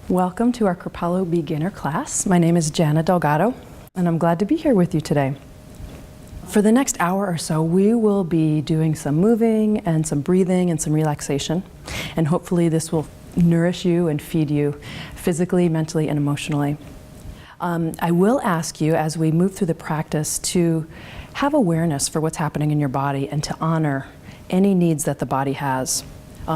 Welcome to our Kripalu beginner class. My name is Janna Delgado, and I'm glad to be here with you today. For the next hour or so, we will be doing some moving and some breathing and some relaxation, and hopefully this will nourish you and feed you physically, mentally, and emotionally. I will ask you, as we move through the practice, to have awareness for what's happening in your body and to honor any needs that the body has.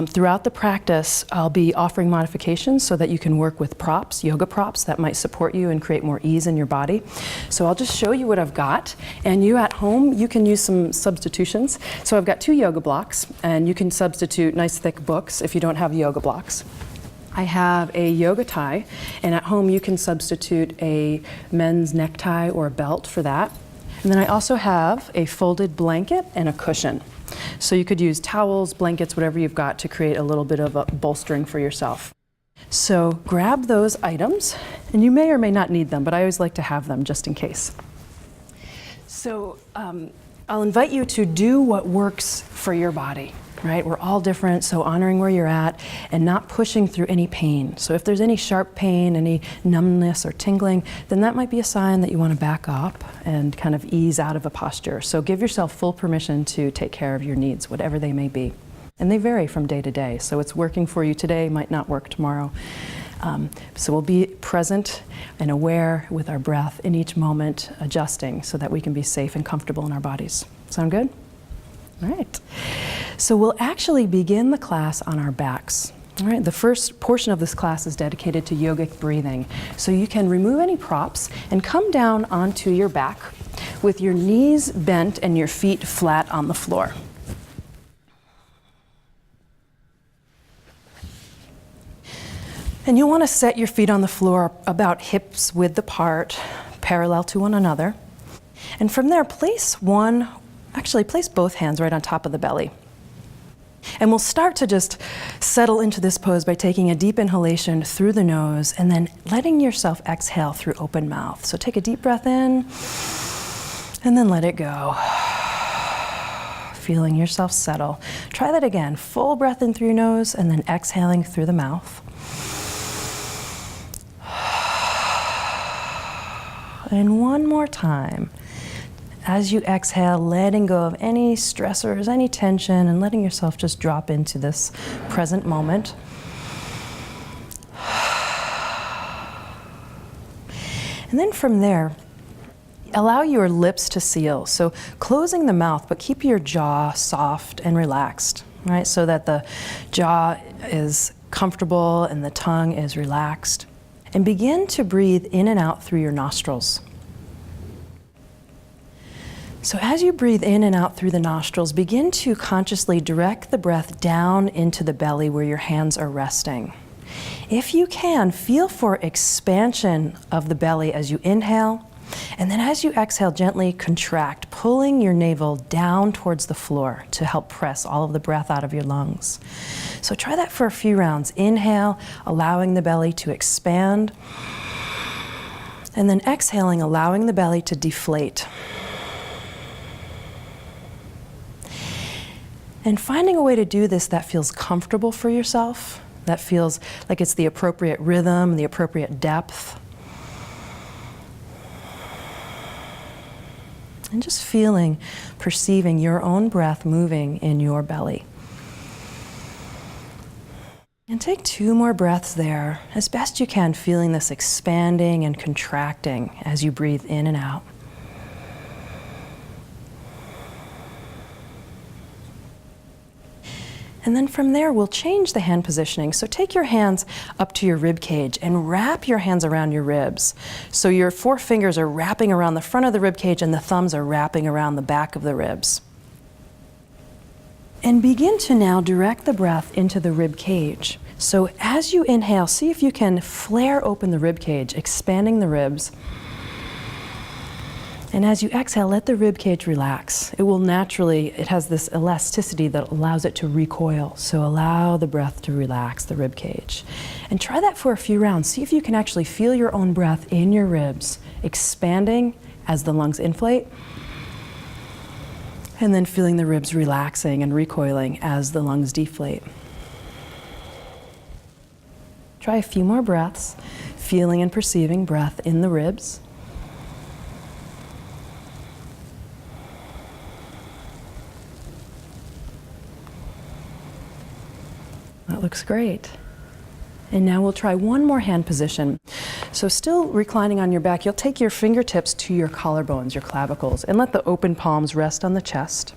Throughout the practice, I'll be offering modifications so that you can work with props, yoga props that might support you and create more ease in your body. So I'll just show you what I've got, and you at home, you can use some substitutions. So I've got 2 yoga blocks, and you can substitute nice thick books if you don't have yoga blocks. I have a yoga tie, and at home you can substitute a men's necktie or a belt for that. And then I also have a folded blanket and a cushion. So you could use towels, blankets, whatever you've got to create a little bit of a bolstering for yourself. So grab those items, and you may or may not need them, but I always like to have them just in case. So I'll invite you to do what works for your body, right? We're all different, so honoring where you're at and not pushing through any pain. So if there's any sharp pain, any numbness or tingling, then that might be a sign that you want to back up and kind of ease out of a posture. So give yourself full permission to take care of your needs, whatever they may be. And they vary from day to day. So what's working for you today might not work tomorrow. So we'll be present and aware with our breath in each moment, adjusting so that we can be safe and comfortable in our bodies. Sound good? All right. So we'll actually begin the class on our backs. All right. The first portion of this class is dedicated to yogic breathing. So you can remove any props and come down onto your back with your knees bent and your feet flat on the floor. And you'll want to set your feet on the floor about hips width apart, parallel to one another. And from there, place both hands right on top of the belly. And we'll start to just settle into this pose by taking a deep inhalation through the nose and then letting yourself exhale through open mouth. So take a deep breath in and then let it go. Feeling yourself settle. Try that again. Full breath in through your nose and then exhaling through the mouth. And one more time. As you exhale, letting go of any stressors, any tension, and letting yourself just drop into this present moment. And then from there, allow your lips to seal. So closing the mouth, but keep your jaw soft and relaxed, right? So that the jaw is comfortable and the tongue is relaxed. And begin to breathe in and out through your nostrils. So as you breathe in and out through the nostrils, begin to consciously direct the breath down into the belly where your hands are resting. If you can, feel for expansion of the belly as you inhale, and then as you exhale, gently contract, pulling your navel down towards the floor to help press all of the breath out of your lungs. So try that for a few rounds. Inhale, allowing the belly to expand, and then exhaling, allowing the belly to deflate. And finding a way to do this that feels comfortable for yourself, that feels like it's the appropriate rhythm, the appropriate depth. And just feeling, perceiving your own breath moving in your belly. And take 2 more breaths there, as best you can, feeling this expanding and contracting as you breathe in and out. And then from there, we'll change the hand positioning. So take your hands up to your rib cage and wrap your hands around your ribs. So your 4 fingers are wrapping around the front of the rib cage and the thumbs are wrapping around the back of the ribs. And begin to now direct the breath into the rib cage. So as you inhale, see if you can flare open the rib cage, expanding the ribs. And as you exhale, let the rib cage relax. It has this elasticity that allows it to recoil. So allow the breath to relax the rib cage. And try that for a few rounds. See if you can actually feel your own breath in your ribs, expanding as the lungs inflate. And then feeling the ribs relaxing and recoiling as the lungs deflate. Try a few more breaths, feeling and perceiving breath in the ribs. That looks great. And now we'll try one more hand position. So still reclining on your back, you'll take your fingertips to your collarbones, your clavicles, and let the open palms rest on the chest.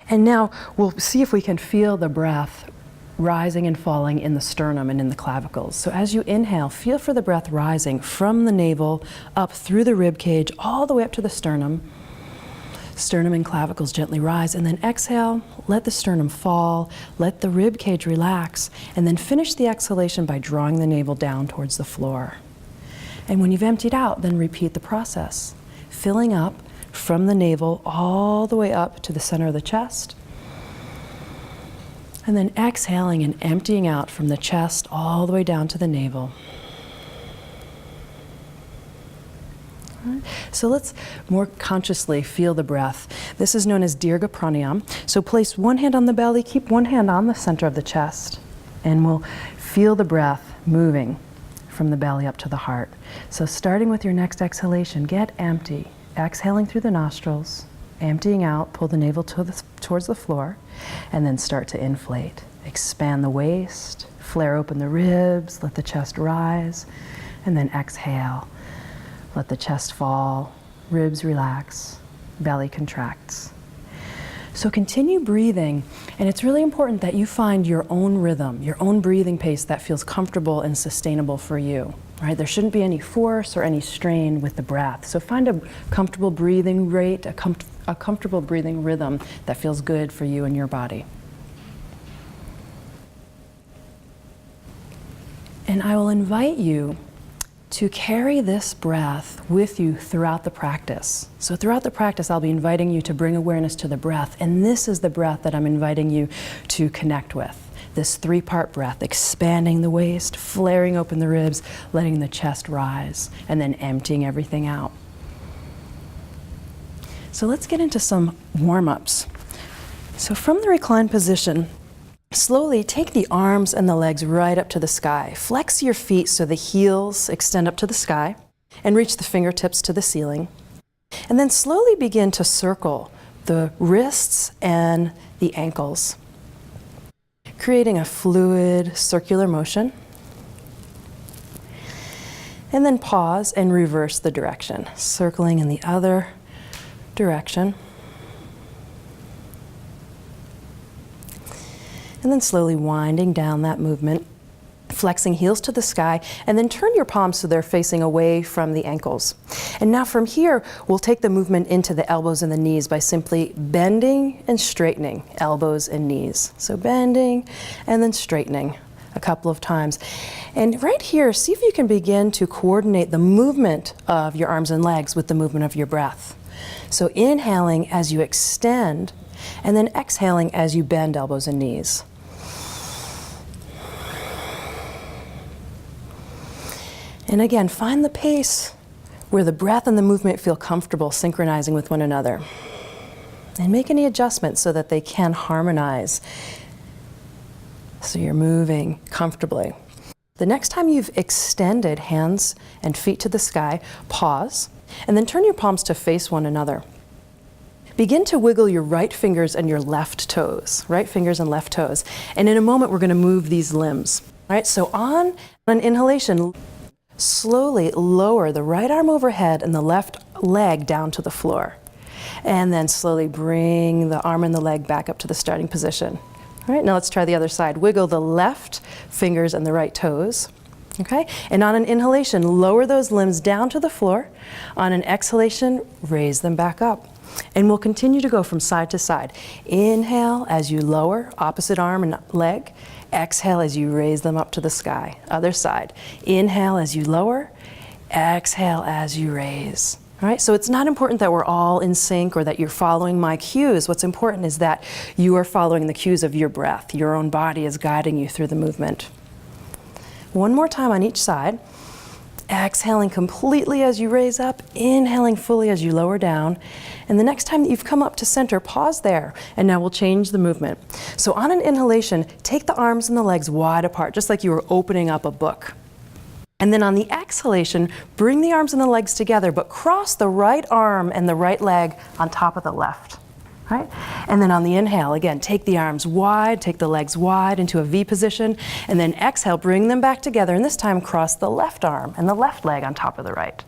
And now we'll see if we can feel the breath rising and falling in the sternum and in the clavicles. So as you inhale, feel for the breath rising from the navel up through the rib cage all the way up to the sternum. Sternum and clavicles gently rise, and then exhale, let the sternum fall, let the rib cage relax, and then finish the exhalation by drawing the navel down towards the floor. And when you've emptied out, then repeat the process, filling up from the navel all the way up to the center of the chest, and then exhaling and emptying out from the chest all the way down to the navel. So let's more consciously feel the breath. This is known as Dirga Pranayam. So place one hand on the belly, keep one hand on the center of the chest, and we'll feel the breath moving from the belly up to the heart. So starting with your next exhalation, get empty. Exhaling through the nostrils, emptying out, pull the navel towards the floor, and then start to inflate. Expand the waist, flare open the ribs, let the chest rise, and then exhale. Let the chest fall, ribs relax, belly contracts. So continue breathing, and it's really important that you find your own rhythm, your own breathing pace that feels comfortable and sustainable for you, right? There shouldn't be any force or any strain with the breath. So find a comfortable breathing rate, a comfortable breathing rhythm that feels good for you and your body. And I will invite you to carry this breath with you throughout the practice. So throughout the practice, I'll be inviting you to bring awareness to the breath, and this is the breath that I'm inviting you to connect with. This three-part breath, expanding the waist, flaring open the ribs, letting the chest rise, and then emptying everything out. So let's get into some warm-ups. So from the reclined position, slowly take the arms and the legs right up to the sky. Flex your feet so the heels extend up to the sky and reach the fingertips to the ceiling. And then slowly begin to circle the wrists and the ankles, creating a fluid circular motion. And then pause and reverse the direction, circling in the other direction. And then slowly winding down that movement, flexing heels to the sky, and then turn your palms so they're facing away from the ankles. And now from here, we'll take the movement into the elbows and the knees by simply bending and straightening elbows and knees. So bending and then straightening a couple of times. And right here, see if you can begin to coordinate the movement of your arms and legs with the movement of your breath. So inhaling as you extend, and then exhaling as you bend elbows and knees. And again, find the pace where the breath and the movement feel comfortable synchronizing with one another. And make any adjustments so that they can harmonize. So you're moving comfortably. The next time you've extended hands and feet to the sky, pause, and then turn your palms to face one another. Begin to wiggle your right fingers and your left toes, right fingers and left toes. And in a moment, we're going to move these limbs, right? So on an inhalation, slowly lower the right arm overhead and the left leg down to the floor. And then slowly bring the arm and the leg back up to the starting position. All right, now let's try the other side. Wiggle the left fingers and the right toes. Okay, and on an inhalation, lower those limbs down to the floor. On an exhalation, raise them back up. And we'll continue to go from side to side. Inhale as you lower, opposite arm and leg. Exhale as you raise them up to the sky. Other side. Inhale as you lower. Exhale as you raise. All right, so it's not important that we're all in sync or that you're following my cues. What's important is that you are following the cues of your breath. Your own body is guiding you through the movement. One more time on each side. Exhaling completely as you raise up, inhaling fully as you lower down. And the next time that you've come up to center, pause there. And now we'll change the movement. So on an inhalation, take the arms and the legs wide apart, just like you were opening up a book. And then on the exhalation, bring the arms and the legs together, but cross the right arm and the right leg on top of the left. Right? And then on the inhale, again, take the arms wide, take the legs wide into a V position, and then exhale, bring them back together, and this time cross the left arm and the left leg on top of the right.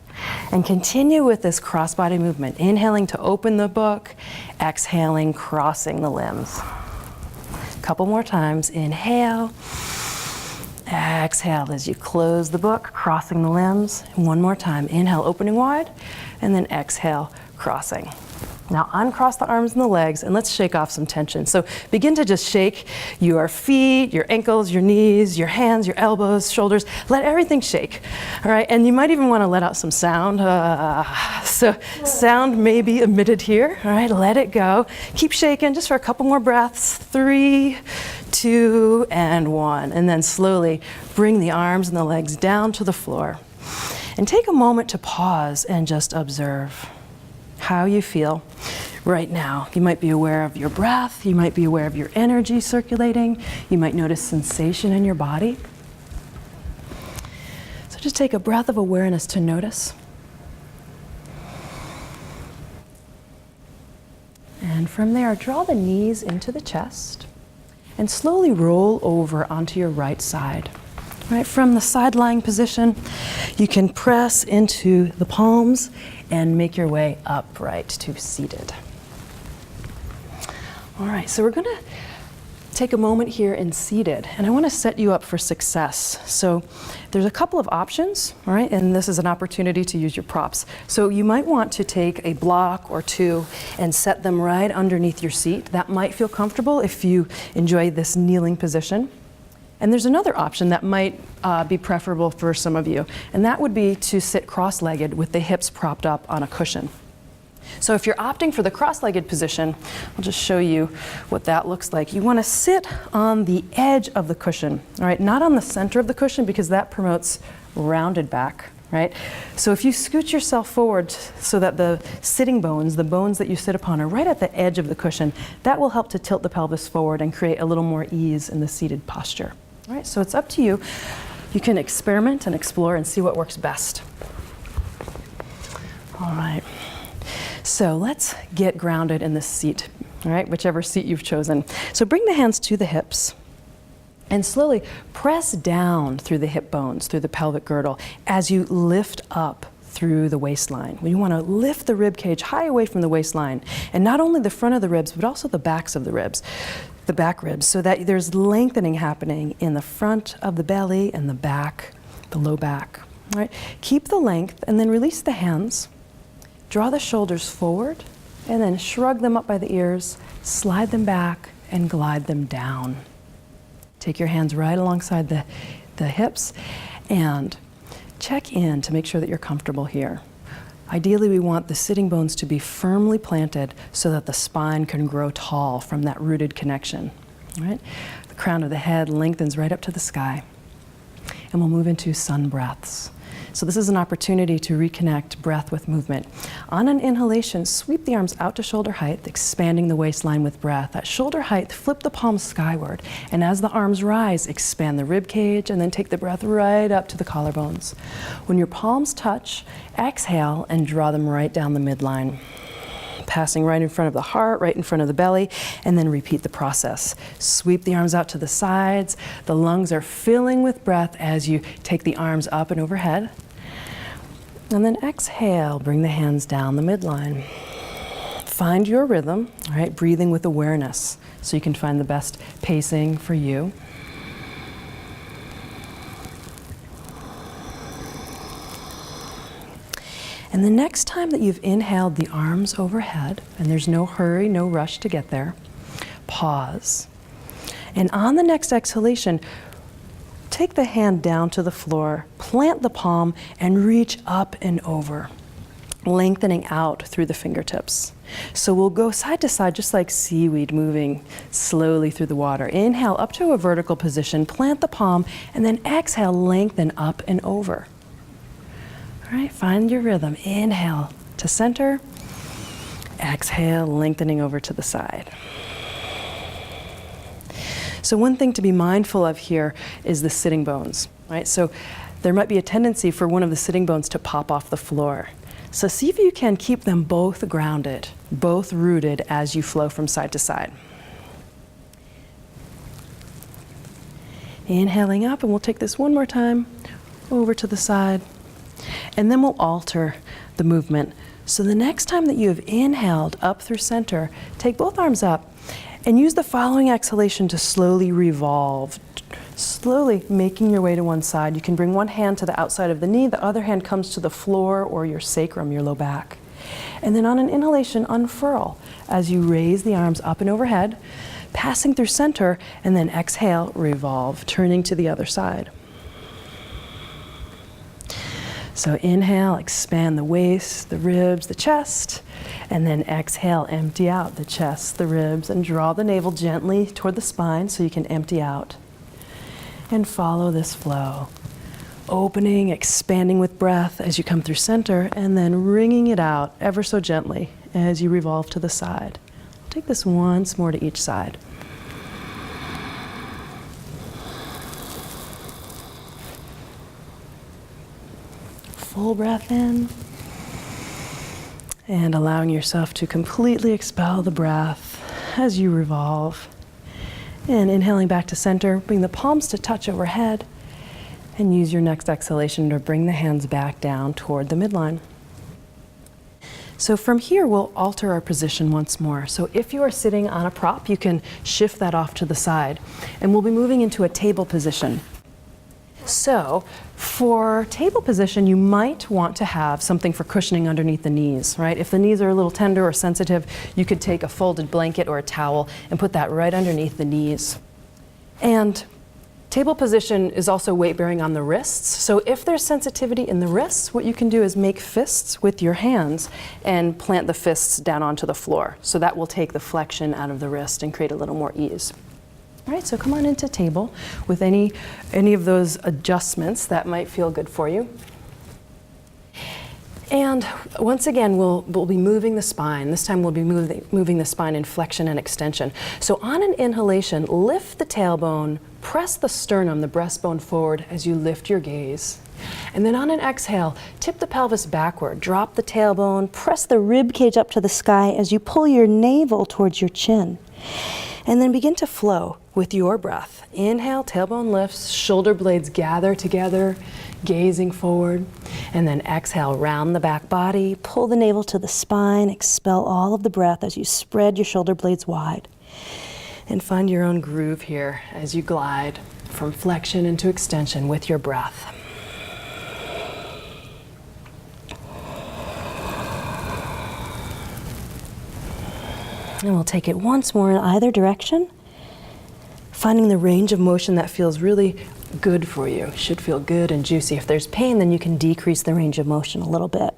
And continue with this cross-body movement, inhaling to open the book, exhaling, crossing the limbs. A couple more times, inhale, exhale as you close the book, crossing the limbs. And one more time, inhale, opening wide, and then exhale, crossing. Now uncross the arms and the legs, and let's shake off some tension. So begin to just shake your feet, your ankles, your knees, your hands, your elbows, shoulders. Let everything shake, all right? And you might even want to let out some sound. So sound may be emitted here, all right? Let it go. Keep shaking just for a couple more breaths. 3, 2, and 1. And then slowly bring the arms and the legs down to the floor. And take a moment to pause and just observe how you feel right now. You might be aware of your breath, you might be aware of your energy circulating, you might notice sensation in your body. So just take a breath of awareness to notice. And from there, draw the knees into the chest and slowly roll over onto your right side. Right, from the side lying position, you can press into the palms and make your way upright to seated. All right, so we're going to take a moment here in seated, and I want to set you up for success. So there's a couple of options, all right, and this is an opportunity to use your props. So you might want to take a block or two and set them right underneath your seat. That might feel comfortable if you enjoy this kneeling position. And there's another option that might be preferable for some of you, and that would be to sit cross-legged with the hips propped up on a cushion. So if you're opting for the cross-legged position, I'll just show you what that looks like. You want to sit on the edge of the cushion, all right, not on the center of the cushion because that promotes rounded back, right? So if you scoot yourself forward so that the sitting bones, the bones that you sit upon, are right at the edge of the cushion, that will help to tilt the pelvis forward and create a little more ease in the seated posture. All right, so it's up to you. You can experiment and explore and see what works best. All right, so let's get grounded in this seat, all right, whichever seat you've chosen. So bring the hands to the hips and slowly press down through the hip bones, through the pelvic girdle, as you lift up through the waistline. You want to lift the rib cage high away from the waistline, and not only the front of the ribs, but also the backs of the ribs. The back ribs, so that there's lengthening happening in the front of the belly and the back, the low back. All right. Keep the length and then release the hands. Draw the shoulders forward and then shrug them up by the ears, slide them back and glide them down. Take your hands right alongside the hips and check in to make sure that you're comfortable here. Ideally, we want the sitting bones to be firmly planted so that the spine can grow tall from that rooted connection. All right? The crown of the head lengthens right up to the sky. And we'll move into sun breaths. So this is an opportunity to reconnect breath with movement. On an inhalation, sweep the arms out to shoulder height, expanding the waistline with breath. At shoulder height, flip the palms skyward. And as the arms rise, expand the rib cage and then take the breath right up to the collarbones. When your palms touch, exhale and draw them right down the midline. Passing right in front of the heart, right in front of the belly, and then repeat the process. Sweep the arms out to the sides. The lungs are filling with breath as you take the arms up and overhead. And then exhale, bring the hands down the midline. Find your rhythm, all right, breathing with awareness so you can find the best pacing for you. And the next time that you've inhaled the arms overhead, and there's no hurry, no rush to get there, pause. And on the next exhalation, take the hand down to the floor, plant the palm, and reach up and over, lengthening out through the fingertips. So we'll go side to side, just like seaweed moving slowly through the water. Inhale up to a vertical position, plant the palm, and then exhale, lengthen up and over. All right, find your rhythm. Inhale to center. Exhale, lengthening over to the side. So one thing to be mindful of here is the sitting bones, right? So there might be a tendency for one of the sitting bones to pop off the floor. So see if you can keep them both grounded, both rooted as you flow from side to side. Inhaling up, and we'll take this one more time, over to the side. And then we'll alter the movement. So the next time that you have inhaled up through center, take both arms up and use the following exhalation to slowly revolve. Slowly making your way to one side. You can bring one hand to the outside of the knee, the other hand comes to the floor or your sacrum, your low back. And then on an inhalation, unfurl as you raise the arms up and overhead, passing through center, and then exhale, revolve, turning to the other side. So inhale, expand the waist, the ribs, the chest, and then exhale, empty out the chest, the ribs, and draw the navel gently toward the spine so you can empty out. And follow this flow. Opening, expanding with breath as you come through center, and then wringing it out ever so gently as you revolve to the side. Take this once more to each side. Full breath in, and allowing yourself to completely expel the breath as you revolve. And inhaling back to center, bring the palms to touch overhead, and use your next exhalation to bring the hands back down toward the midline. So from here, we'll alter our position once more. So if you are sitting on a prop, you can shift that off to the side, and we'll be moving into a table position. So for table position, you might want to have something for cushioning underneath the knees, right? If the knees are a little tender or sensitive, you could take a folded blanket or a towel and put that right underneath the knees. And table position is also weight bearing on the wrists. So if there's sensitivity in the wrists, what you can do is make fists with your hands and plant the fists down onto the floor. So that will take the flexion out of the wrist and create a little more ease. All right, so come on into table with any of those adjustments that might feel good for you. And once again, we'll be moving the spine. This time we'll be moving the spine in flexion and extension. So on an inhalation, lift the tailbone, press the sternum, the breastbone forward as you lift your gaze. And then on an exhale, tip the pelvis backward, drop the tailbone, press the rib cage up to the sky as you pull your navel towards your chin. And then begin to flow with your breath. Inhale, tailbone lifts, shoulder blades gather together, gazing forward. And then exhale, round the back body, pull the navel to the spine, expel all of the breath as you spread your shoulder blades wide. And find your own groove here as you glide from flexion into extension with your breath. And we'll take it once more in either direction, finding the range of motion that feels really good for you. Should feel good and juicy. If there's pain, then you can decrease the range of motion a little bit.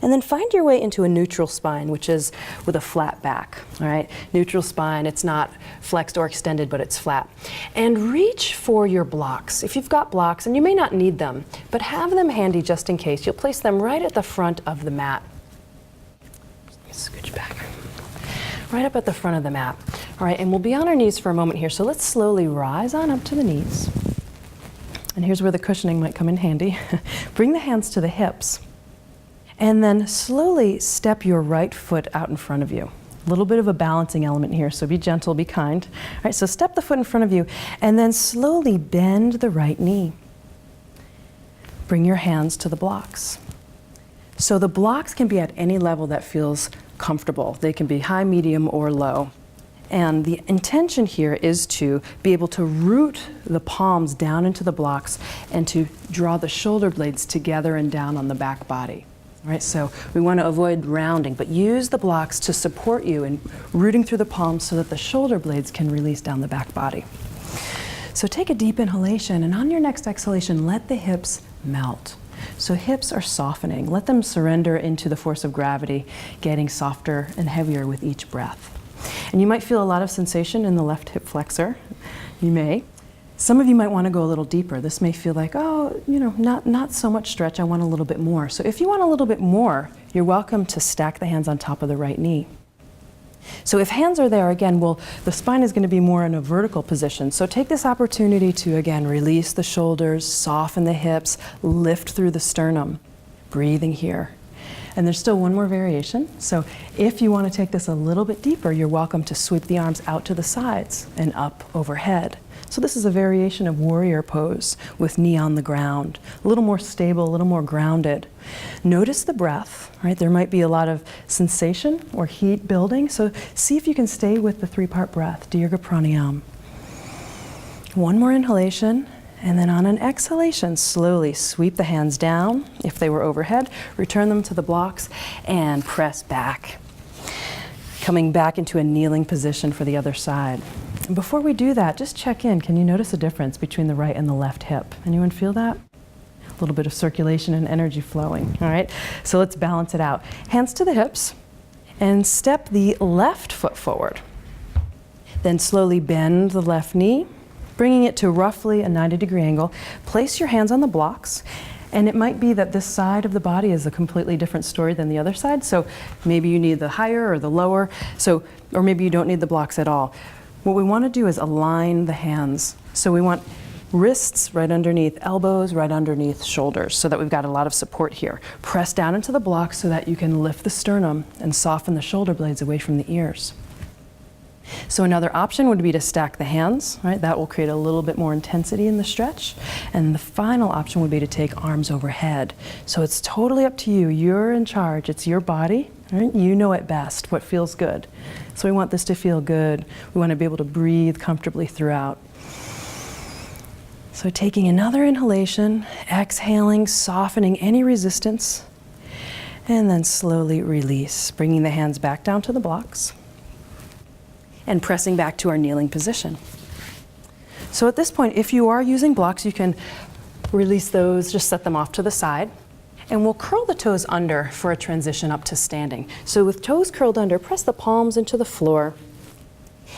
And then find your way into a neutral spine, which is with a flat back, all right? Neutral spine, it's not flexed or extended, but it's flat. And reach for your blocks. If you've got blocks, and you may not need them, but have them handy just in case. You'll place them right at the front of the mat. Scooch back. Right up at the front of the mat. All right, and we'll be on our knees for a moment here. So let's slowly rise on up to the knees. And here's where the cushioning might come in handy. Bring the hands to the hips. And then slowly step your right foot out in front of you. A little bit of a balancing element here, so be gentle, be kind. All right, so step the foot in front of you, and then slowly bend the right knee. Bring your hands to the blocks. So the blocks can be at any level that feels comfortable. They can be high, medium, or low. And the intention here is to be able to root the palms down into the blocks and to draw the shoulder blades together and down on the back body. All right, so we want to avoid rounding, but use the blocks to support you in rooting through the palms so that the shoulder blades can release down the back body. So take a deep inhalation, and on your next exhalation, let the hips melt. So hips are softening. Let them surrender into the force of gravity, getting softer and heavier with each breath. And you might feel a lot of sensation in the left hip flexor. You may. Some of you might want to go a little deeper. This may feel like, oh, not so much stretch, I want a little bit more. So if you want a little bit more, you're welcome to stack the hands on top of the right knee. So if hands are there, again, the spine is going to be more in a vertical position. So take this opportunity to, again, release the shoulders, soften the hips, lift through the sternum, breathing here. And there's still one more variation. So if you want to take this a little bit deeper, you're welcome to sweep the arms out to the sides and up overhead. So this is a variation of warrior pose with knee on the ground, a little more stable, a little more grounded. Notice the breath, right? There might be a lot of sensation or heat building. So see if you can stay with the 3-part breath, Dirga Pranayam. One more inhalation. And then on an exhalation, slowly sweep the hands down. If they were overhead, return them to the blocks and press back. Coming back into a kneeling position for the other side. And before we do that, just check in. Can you notice a difference between the right and the left hip? Anyone feel that? A little bit of circulation and energy flowing, all right? So let's balance it out. Hands to the hips and step the left foot forward. Then slowly bend the left knee, bringing it to roughly a 90-degree angle. Place your hands on the blocks, and it might be that this side of the body is a completely different story than the other side, so maybe you need the higher or the lower, or maybe you don't need the blocks at all. What we want to do is align the hands. So we want wrists right underneath elbows, right underneath shoulders, so that we've got a lot of support here. Press down into the blocks so that you can lift the sternum and soften the shoulder blades away from the ears. So another option would be to stack the hands, right? That will create a little bit more intensity in the stretch. And the final option would be to take arms overhead. So it's totally up to you. You're in charge. It's your body, right? You know it best, what feels good. So we want this to feel good. We want to be able to breathe comfortably throughout. So taking another inhalation, exhaling, softening any resistance, and then slowly release, bringing the hands back down to the blocks and pressing back to our kneeling position. So at this point, if you are using blocks, you can release those, just set them off to the side. And we'll curl the toes under for a transition up to standing. So with toes curled under, press the palms into the floor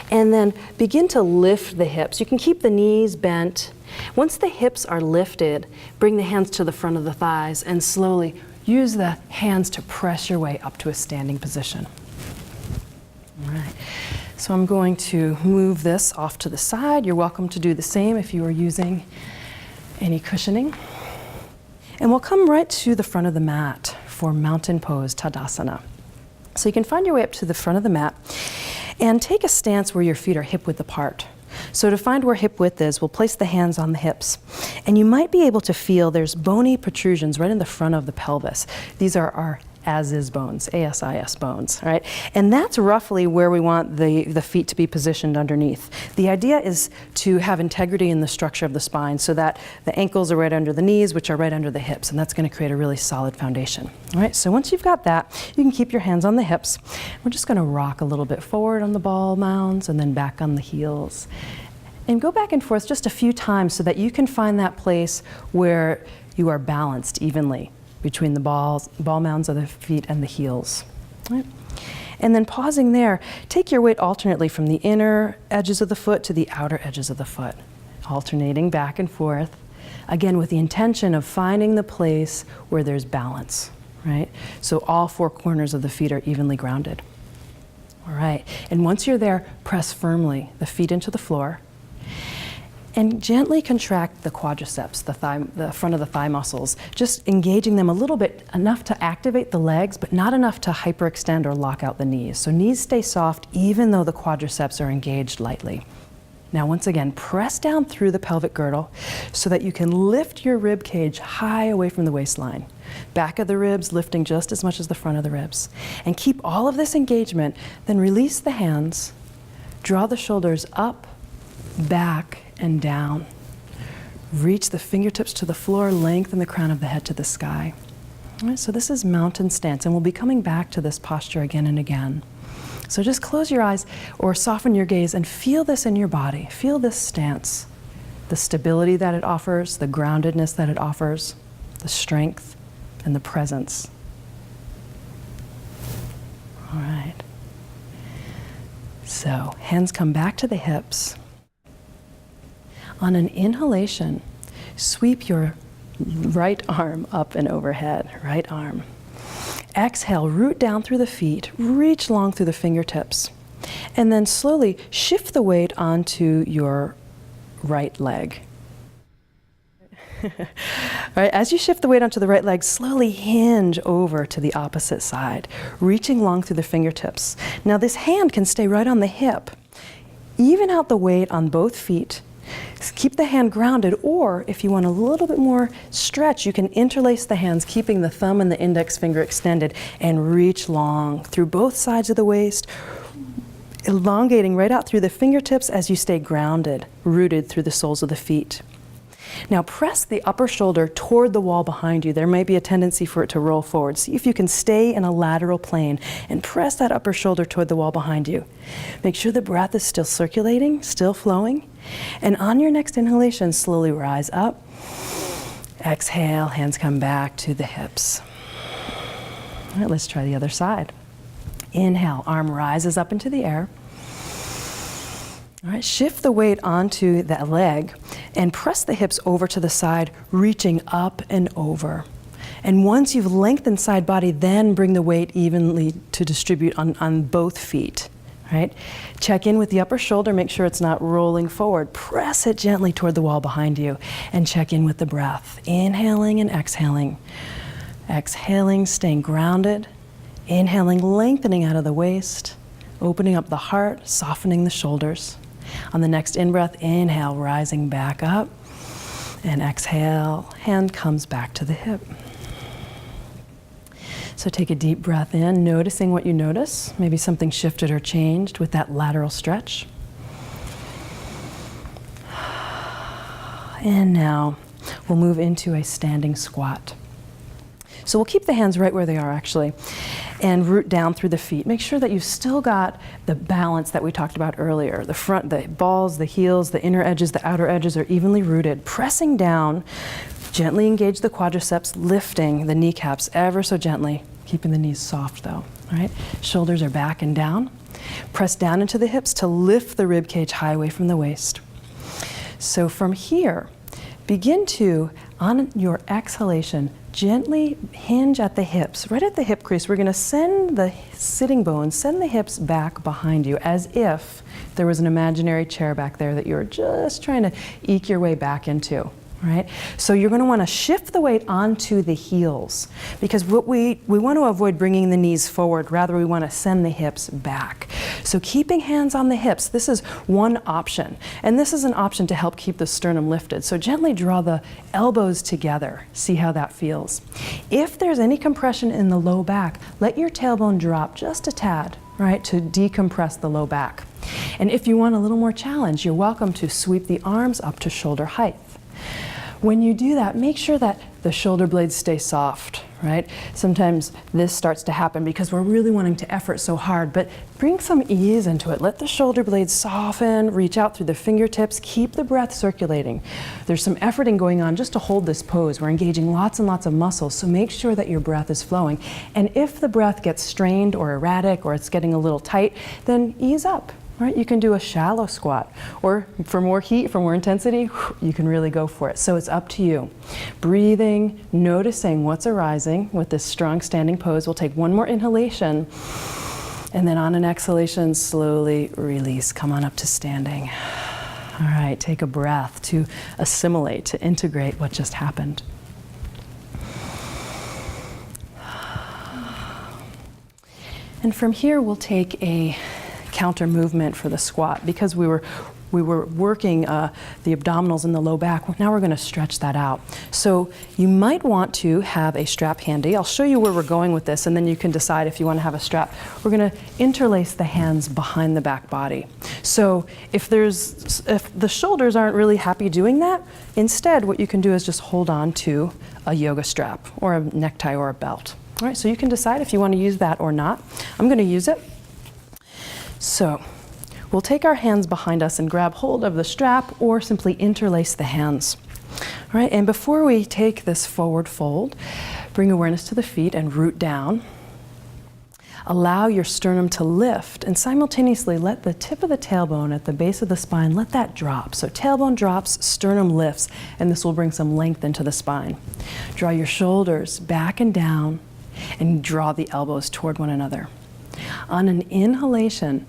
and then begin to lift the hips. You can keep the knees bent. Once the hips are lifted, bring the hands to the front of the thighs and slowly use the hands to press your way up to a standing position. All right. So I'm going to move this off to the side. You're welcome to do the same if you are using any cushioning. And we'll come right to the front of the mat for mountain pose, Tadasana. So you can find your way up to the front of the mat and take a stance where your feet are hip width apart. So to find where hip width is, we'll place the hands on the hips. And you might be able to feel there's bony protrusions right in the front of the pelvis. These are our as-is bones, ASIS bones, all right? And that's roughly where we want the feet to be positioned underneath. The idea is to have integrity in the structure of the spine so that the ankles are right under the knees, which are right under the hips, and that's going to create a really solid foundation. All right, so once you've got that, you can keep your hands on the hips. We're just going to rock a little bit forward on the ball mounds and then back on the heels. And go back and forth just a few times so that you can find that place where you are balanced evenly between the ball mounds of the feet and the heels. Right. And then pausing there, take your weight alternately from the inner edges of the foot to the outer edges of the foot, alternating back and forth, again with the intention of finding the place where there's balance, right? So all 4 corners of the feet are evenly grounded. All right, and once you're there, press firmly the feet into the floor, and gently contract the quadriceps, the front of the thigh muscles, just engaging them a little bit, enough to activate the legs, but not enough to hyperextend or lock out the knees. So knees stay soft even though the quadriceps are engaged lightly. Now once again, press down through the pelvic girdle so that you can lift your rib cage high away from the waistline. Back of the ribs lifting just as much as the front of the ribs. And keep all of this engagement, then release the hands, draw the shoulders up, back, and down. Reach the fingertips to the floor, lengthen the crown of the head to the sky. All right, so this is mountain stance, and we'll be coming back to this posture again and again. So just close your eyes or soften your gaze and feel this in your body. Feel this stance, the stability that it offers, the groundedness that it offers, the strength and the presence. All right. So hands come back to the hips. On an inhalation, sweep your right arm up and overhead, right arm. Exhale, root down through the feet, reach long through the fingertips, and then slowly shift the weight onto your right leg. All right, as you shift the weight onto the right leg, slowly hinge over to the opposite side, reaching long through the fingertips. Now this hand can stay right on the hip. Even out the weight on both feet. Keep the hand grounded, or if you want a little bit more stretch, you can interlace the hands, keeping the thumb and the index finger extended, and reach long through both sides of the waist, elongating right out through the fingertips as you stay grounded, rooted through the soles of the feet. Now press the upper shoulder toward the wall behind you. There might be a tendency for it to roll forward. See if you can stay in a lateral plane and press that upper shoulder toward the wall behind you. Make sure the breath is still circulating, still flowing. And on your next inhalation, slowly rise up. Exhale, hands come back to the hips. All right, let's try the other side. Inhale, arm rises up into the air. All right, shift the weight onto that leg and press the hips over to the side, reaching up and over. And once you've lengthened side body, then bring the weight evenly to distribute on both feet. Right? Check in with the upper shoulder, make sure it's not rolling forward. Press it gently toward the wall behind you, and check in with the breath. Inhaling and exhaling. Exhaling, staying grounded. Inhaling, lengthening out of the waist, opening up the heart, softening the shoulders. On the next in-breath, inhale, rising back up, and exhale, hand comes back to the hip. So take a deep breath in, noticing what you notice. Maybe something shifted or changed with that lateral stretch. And now we'll move into a standing squat. So we'll keep the hands right where they are actually, and root down through the feet. Make sure that you've still got the balance that we talked about earlier. The front, the balls, the heels, the inner edges, the outer edges are evenly rooted. Pressing down, gently engage the quadriceps, lifting the kneecaps ever so gently, keeping the knees soft though, all right? Shoulders are back and down. Press down into the hips to lift the rib cage high away from the waist. So from here, begin to, on your exhalation, gently hinge at the hips. Right at the hip crease, we're going to send the sitting bones, send the hips back behind you as if there was an imaginary chair back there that you're just trying to eke your way back into. Right? So you're going to want to shift the weight onto the heels, because what we want to avoid bringing the knees forward. Rather, we want to send the hips back. So keeping hands on the hips, this is one option. And this is an option to help keep the sternum lifted. So gently draw the elbows together. See how that feels. If there's any compression in the low back, let your tailbone drop just a tad, right, to decompress the low back. And if you want a little more challenge, you're welcome to sweep the arms up to shoulder height. When you do that, make sure that the shoulder blades stay soft, right? Sometimes this starts to happen because we're really wanting to effort so hard, but bring some ease into it. Let the shoulder blades soften, reach out through the fingertips, keep the breath circulating. There's some efforting going on just to hold this pose. We're engaging lots and lots of muscles, so make sure that your breath is flowing. And if the breath gets strained or erratic or it's getting a little tight, then ease up. Right, you can do a shallow squat, or for more heat, for more intensity, you can really go for it. So it's up to you. Breathing, noticing what's arising with this strong standing pose. We'll take one more inhalation, and then on an exhalation, slowly release. Come on up to standing. All right, take a breath to assimilate, to integrate what just happened. And from here, we'll take a counter movement for the squat. Because we were working the abdominals and the low back, now we're going to stretch that out. So you might want to have a strap handy. I'll show you where we're going with this, and then you can decide if you want to have a strap. We're going to interlace the hands behind the back body. So if the shoulders aren't really happy doing that, instead what you can do is just hold on to a yoga strap or a necktie or a belt. All right, so you can decide if you want to use that or not. I'm going to use it. So we'll take our hands behind us and grab hold of the strap or simply interlace the hands. All right, and before we take this forward fold, bring awareness to the feet and root down. Allow your sternum to lift and simultaneously let the tip of the tailbone at the base of the spine, let that drop. So tailbone drops, sternum lifts, and this will bring some length into the spine. Draw your shoulders back and down and draw the elbows toward one another. On an inhalation,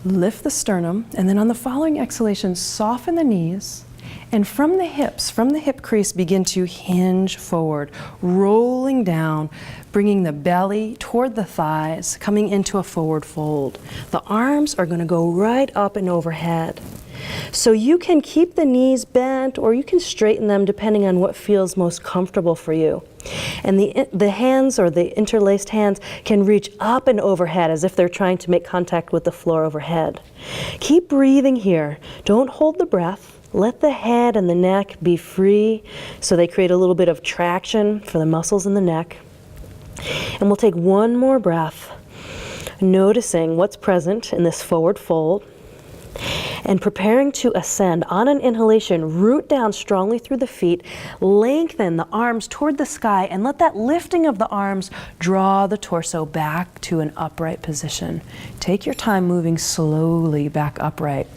lift the sternum, and then on the following exhalation, soften the knees, and from the hips, from the hip crease, begin to hinge forward, rolling down, bringing the belly toward the thighs, coming into a forward fold. The arms are going to go right up and overhead. So you can keep the knees bent, or you can straighten them depending on what feels most comfortable for you. And the hands, or the interlaced hands, can reach up and overhead as if they're trying to make contact with the floor overhead. Keep breathing here. Don't hold the breath. Let the head and the neck be free so they create a little bit of traction for the muscles in the neck. And we'll take one more breath, noticing what's present in this forward fold. And preparing to ascend. On an inhalation, root down strongly through the feet, lengthen the arms toward the sky, and let that lifting of the arms draw the torso back to an upright position. Take your time moving slowly back upright.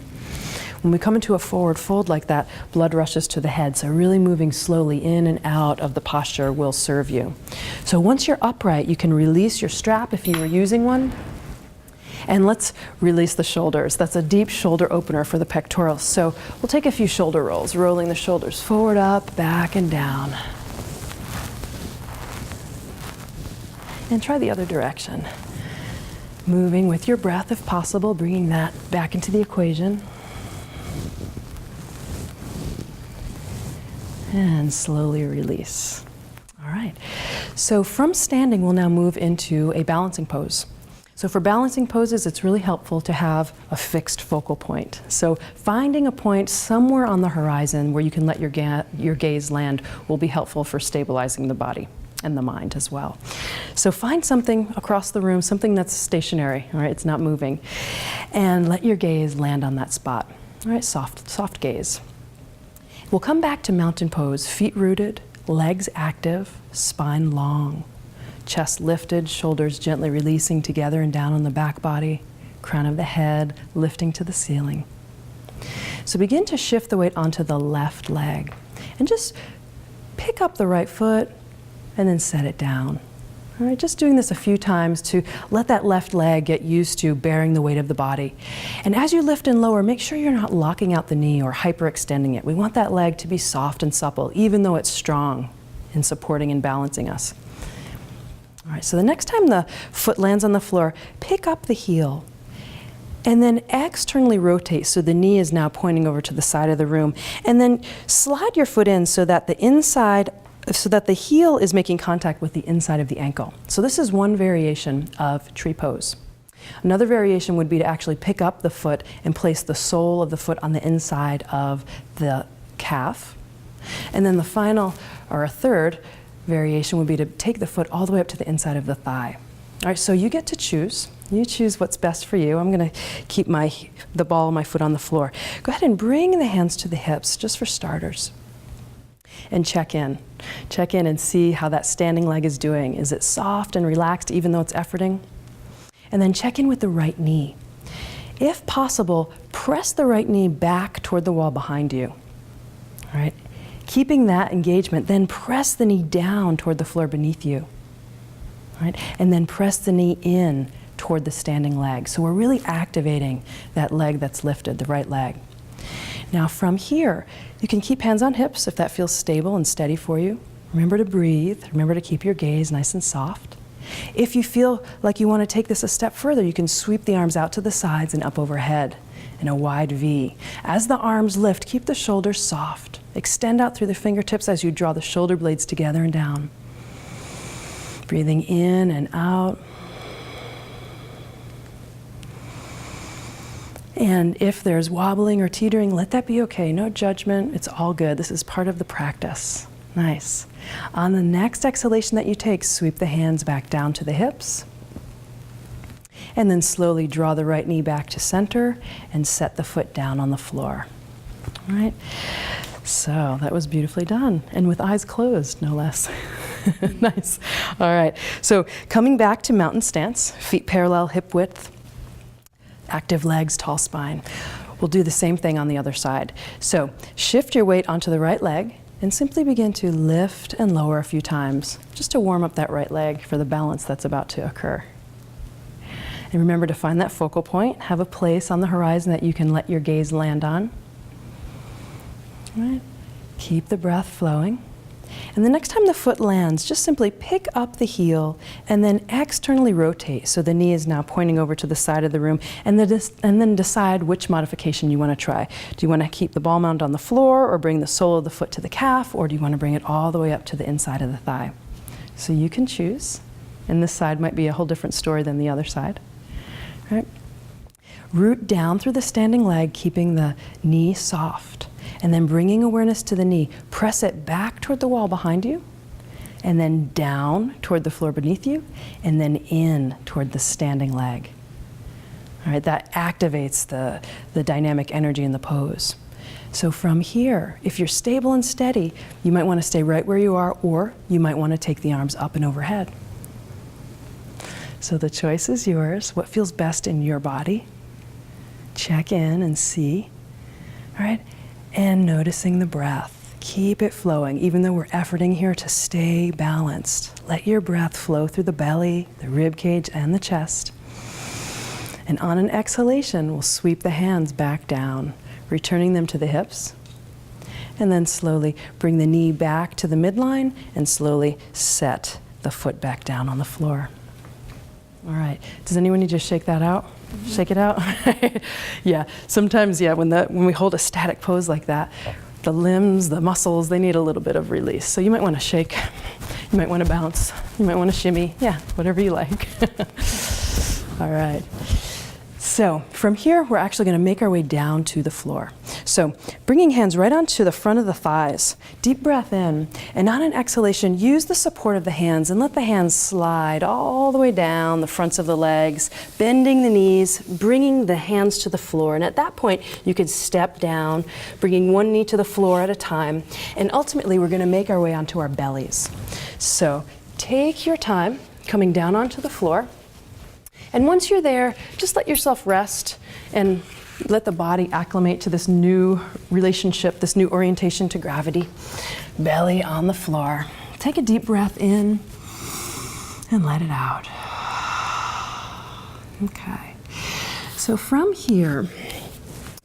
When we come into a forward fold like that, blood rushes to the head, so really moving slowly in and out of the posture will serve you. So once you're upright, you can release your strap if you were using one. And let's release the shoulders. That's a deep shoulder opener for the pectorals. So we'll take a few shoulder rolls, rolling the shoulders forward, up, back, and down. And try the other direction. Moving with your breath if possible, bringing that back into the equation. And slowly release. All right. So from standing, we'll now move into a balancing pose. So for balancing poses, it's really helpful to have a fixed focal point. So finding a point somewhere on the horizon where you can let your gaze land will be helpful for stabilizing the body and the mind as well. So find something across the room, something that's stationary, all right, it's not moving, and let your gaze land on that spot. All right, soft gaze. We'll come back to mountain pose, feet rooted, legs active, spine long. Chest lifted, shoulders gently releasing together and down on the back body, crown of the head lifting to the ceiling. So begin to shift the weight onto the left leg and just pick up the right foot and then set it down. All right, just doing this a few times to let that left leg get used to bearing the weight of the body. And as you lift and lower, make sure you're not locking out the knee or hyperextending it. We want that leg to be soft and supple, even though it's strong in supporting and balancing us. All right, so the next time the foot lands on the floor, pick up the heel and then externally rotate so the knee is now pointing over to the side of the room, and then slide your foot in so that the heel is making contact with the inside of the ankle. So this is one variation of tree pose. Another variation would be to actually pick up the foot and place the sole of the foot on the inside of the calf. And then the final, or a third, variation would be to take the foot all the way up to the inside of the thigh. All right, so you get to choose. You choose what's best for you. I'm going to keep the ball of my foot on the floor. Go ahead and bring the hands to the hips, just for starters. And check in. Check in and see how that standing leg is doing. Is it soft and relaxed even though it's efforting? And then check in with the right knee. If possible, press the right knee back toward the wall behind you. All right. Keeping that engagement, then press the knee down toward the floor beneath you. All right? And then press the knee in toward the standing leg. So we're really activating that leg that's lifted, the right leg. Now from here, you can keep hands on hips if that feels stable and steady for you. Remember to breathe. Remember to keep your gaze nice and soft. If you feel like you want to take this a step further, you can sweep the arms out to the sides and up overhead in a wide V. As the arms lift, keep the shoulders soft. Extend out through the fingertips as you draw the shoulder blades together and down. Breathing in and out. And if there's wobbling or teetering, let that be okay. No judgment. It's all good. This is part of the practice. Nice. On the next exhalation that you take, sweep the hands back down to the hips. And then slowly draw the right knee back to center and set the foot down on the floor. All right. So that was beautifully done. And with eyes closed, no less. Nice. All right. So coming back to mountain stance, feet parallel, hip width, active legs, tall spine. We'll do the same thing on the other side. So shift your weight onto the right leg and simply begin to lift and lower a few times, just to warm up that right leg for the balance that's about to occur. And remember to find that focal point, have a place on the horizon that you can let your gaze land on. All right. Keep the breath flowing. And the next time the foot lands, just simply pick up the heel and then externally rotate. So the knee is now pointing over to the side of the room, and then decide which modification you want to try. Do you want to keep the ball mound on the floor or bring the sole of the foot to the calf, or do you want to bring it all the way up to the inside of the thigh? So you can choose. And this side might be a whole different story than the other side. All right. Root down through the standing leg, keeping the knee soft. And then bringing awareness to the knee, press it back toward the wall behind you, and then down toward the floor beneath you, and then in toward the standing leg. All right, that activates the dynamic energy in the pose. So from here, if you're stable and steady, you might want to stay right where you are, or you might want to take the arms up and overhead. So the choice is yours. What feels best in your body? Check in and see. All right. And noticing the breath. Keep it flowing, even though we're efforting here to stay balanced. Let your breath flow through the belly, the rib cage, and the chest. And on an exhalation, we'll sweep the hands back down, returning them to the hips. And then slowly bring the knee back to the midline and slowly set the foot back down on the floor. All right. Does anyone need to shake that out? Shake it out? Yeah, sometimes, yeah, when we hold a static pose like that, the limbs, the muscles, they need a little bit of release. So you might want to shake, you might want to bounce, you might want to shimmy, yeah, whatever you like. All right. So from here, we're actually going to make our way down to the floor. So bringing hands right onto the front of the thighs, deep breath in, and on an exhalation, use the support of the hands and let the hands slide all the way down the fronts of the legs, bending the knees, bringing the hands to the floor. And at that point, you could step down, bringing one knee to the floor at a time. And ultimately, we're going to make our way onto our bellies. So take your time coming down onto the floor. And once you're there, just let yourself rest and let the body acclimate to this new relationship, this new orientation to gravity. Belly on the floor. Take a deep breath in and let it out. Okay. So from here,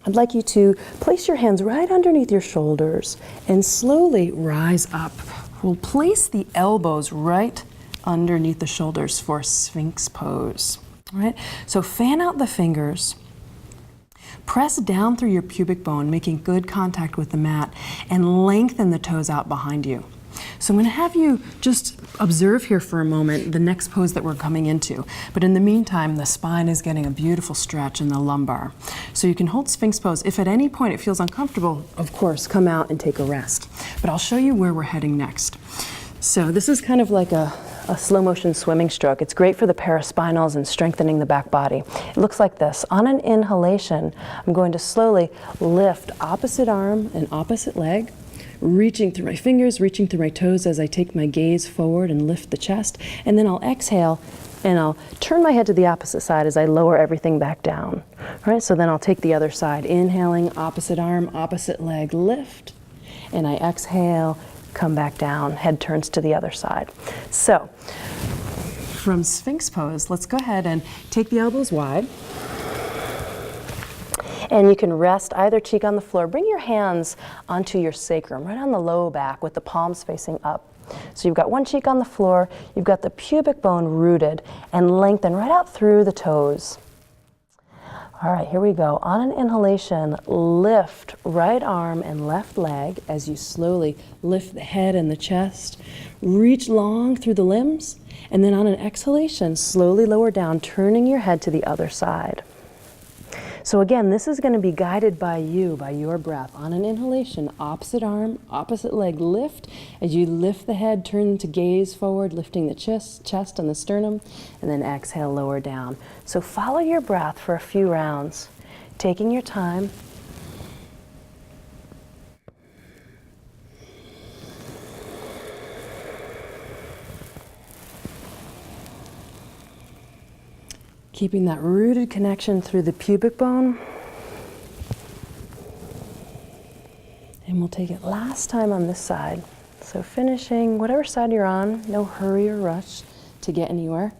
I'd like you to place your hands right underneath your shoulders and slowly rise up. We'll place the elbows right underneath the shoulders for Sphinx pose. All right, so fan out the fingers, press down through your pubic bone, making good contact with the mat, and lengthen the toes out behind you. So I'm going to have you just observe here for a moment the next pose that we're coming into. But in the meantime, the spine is getting a beautiful stretch in the lumbar. So you can hold Sphinx pose. If at any point it feels uncomfortable, of course, come out and take a rest. But I'll show you where we're heading next. So this is kind of like a slow motion swimming stroke. It's great for the paraspinals and strengthening the back body. It looks like this. On an inhalation, I'm going to slowly lift opposite arm and opposite leg, reaching through my fingers, reaching through my toes as I take my gaze forward and lift the chest. And then I'll exhale and I'll turn my head to the opposite side as I lower everything back down. All right, so then I'll take the other side. Inhaling, opposite arm, opposite leg, lift. And I exhale, come back down, head turns to the other side. So from Sphinx pose, let's go ahead and take the elbows wide. And you can rest either cheek on the floor. Bring your hands onto your sacrum, right on the low back with the palms facing up. So you've got one cheek on the floor, you've got the pubic bone rooted, and lengthen right out through the toes. All right, here we go. On an inhalation, lift right arm and left leg as you slowly lift the head and the chest. Reach long through the limbs, and then on an exhalation, slowly lower down, turning your head to the other side. So again, this is going to be guided by you, by your breath. On an inhalation, opposite arm, opposite leg, lift. As you lift the head, turn to gaze forward, lifting the chest and the sternum, and then exhale, lower down. So follow your breath for a few rounds, taking your time. Keeping that rooted connection through the pubic bone. And we'll take it last time on this side. So finishing whatever side you're on, no hurry or rush to get anywhere.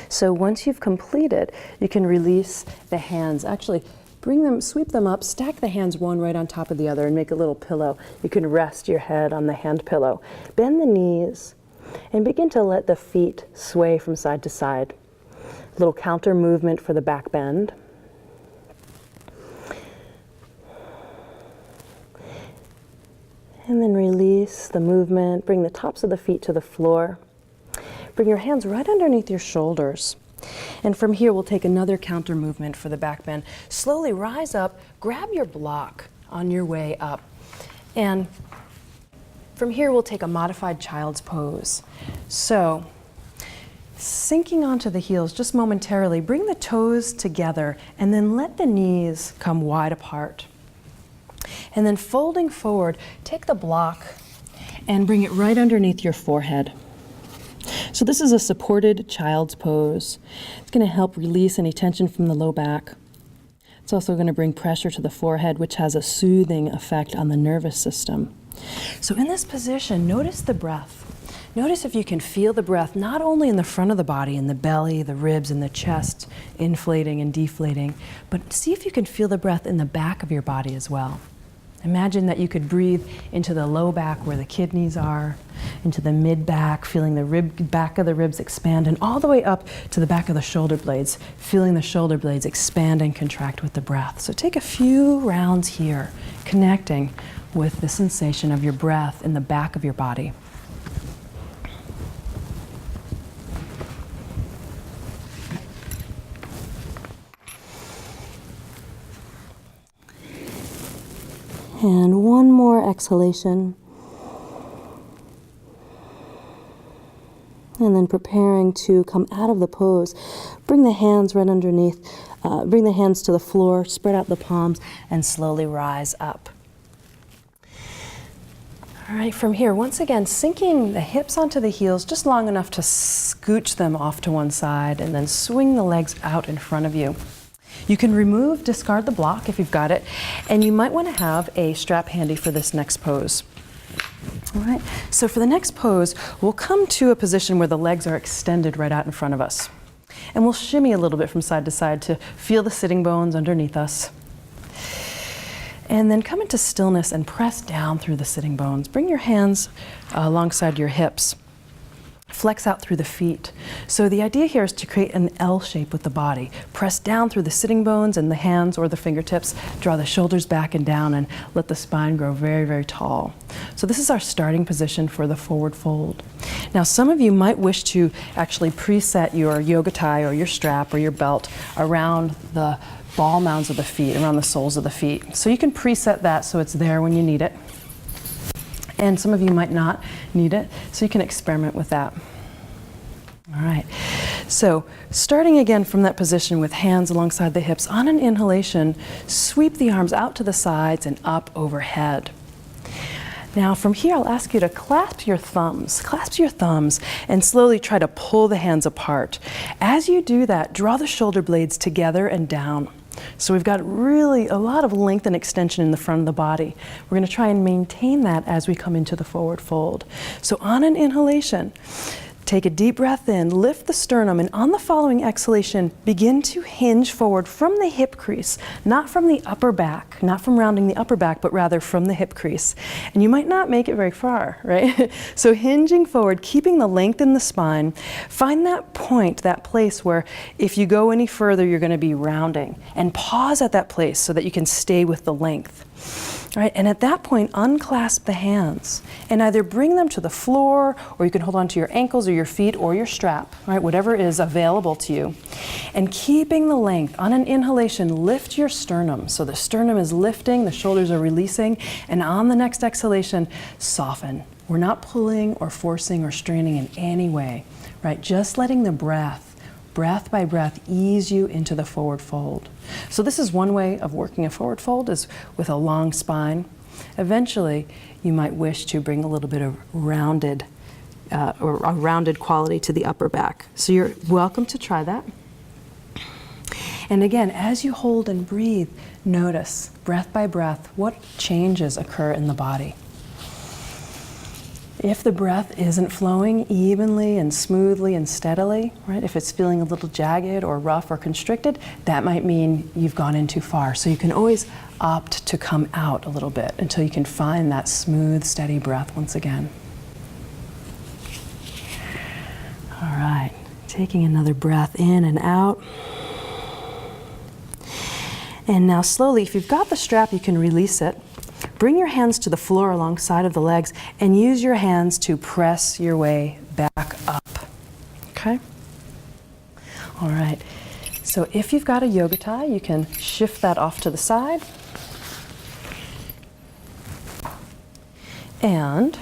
So once you've completed, you can release the hands. Actually, bring them, sweep them up, stack the hands one right on top of the other and make a little pillow. You can rest your head on the hand pillow. Bend the knees and begin to let the feet sway from side to side. A little counter movement for the back bend. And then release the movement. Bring the tops of the feet to the floor. Bring your hands right underneath your shoulders. And from here, we'll take another counter movement for the back bend. Slowly rise up, grab your block on your way up. And from here, we'll take a modified child's pose. So, sinking onto the heels just momentarily, bring the toes together and then let the knees come wide apart. And then folding forward, take the block and bring it right underneath your forehead. So this is a supported child's pose. It's going to help release any tension from the low back. It's also going to bring pressure to the forehead, which has a soothing effect on the nervous system. So in this position, notice the breath. Notice if you can feel the breath not only in the front of the body, in the belly, the ribs, and the chest, inflating and deflating, but see if you can feel the breath in the back of your body as well. Imagine that you could breathe into the low back where the kidneys are, into the mid back, feeling the back of the ribs expand, and all the way up to the back of the shoulder blades, feeling the shoulder blades expand and contract with the breath. So take a few rounds here, connecting with the sensation of your breath in the back of your body. And one more exhalation. And then preparing to come out of the pose. Bring the hands right underneath, bring the hands to the floor, spread out the palms, and slowly rise up. All right, from here, once again, sinking the hips onto the heels just long enough to scooch them off to one side, and then swing the legs out in front of you. You can discard the block if you've got it, and you might want to have a strap handy for this next pose. All right, so for the next pose, we'll come to a position where the legs are extended right out in front of us. And we'll shimmy a little bit from side to side to feel the sitting bones underneath us. And then come into stillness and press down through the sitting bones. Bring your hands alongside your hips. Flex out through the feet. So the idea here is to create an L shape with the body. Press down through the sitting bones and the hands or the fingertips. Draw the shoulders back and down and let the spine grow very, very tall. So this is our starting position for the forward fold. Now some of you might wish to actually preset your yoga tie or your strap or your belt around the ball mounds of the feet, around the soles of the feet. So you can preset that so it's there when you need it. And some of you might not need it, so you can experiment with that. All right, so starting again from that position with hands alongside the hips, on an inhalation, sweep the arms out to the sides and up overhead. Now from here, I'll ask you to clasp your thumbs, and slowly try to pull the hands apart. As you do that, draw the shoulder blades together and down. So we've got really a lot of length and extension in the front of the body. We're going to try and maintain that as we come into the forward fold. So on an inhalation, take a deep breath in, lift the sternum, and on the following exhalation, begin to hinge forward from the hip crease, not from the upper back, not from rounding the upper back, but rather from the hip crease. And you might not make it very far, right? So hinging forward, keeping the length in the spine, find that point, that place where if you go any further, you're going to be rounding. And pause at that place so that you can stay with the length. All right, and at that point, unclasp the hands and either bring them to the floor, or you can hold on to your ankles or your feet or your strap, right, whatever is available to you. And keeping the length, on an inhalation, lift your sternum. So the sternum is lifting, the shoulders are releasing, and on the next exhalation, soften. We're not pulling or forcing or straining in any way, right? Just letting the breath by breath, ease you into the forward fold. So this is one way of working a forward fold, is with a long spine. Eventually, you might wish to bring a little bit of rounded or a rounded quality to the upper back. So you're welcome to try that. And again, as you hold and breathe, notice, breath by breath, what changes occur in the body. If the breath isn't flowing evenly and smoothly and steadily, right, if it's feeling a little jagged or rough or constricted, that might mean you've gone in too far. So you can always opt to come out a little bit until you can find that smooth, steady breath once again. All right, taking another breath in and out. And now slowly, if you've got the strap, you can release it. Bring your hands to the floor alongside of the legs and use your hands to press your way back up. Okay? All right. So if you've got a yoga tie, you can shift that off to the side. And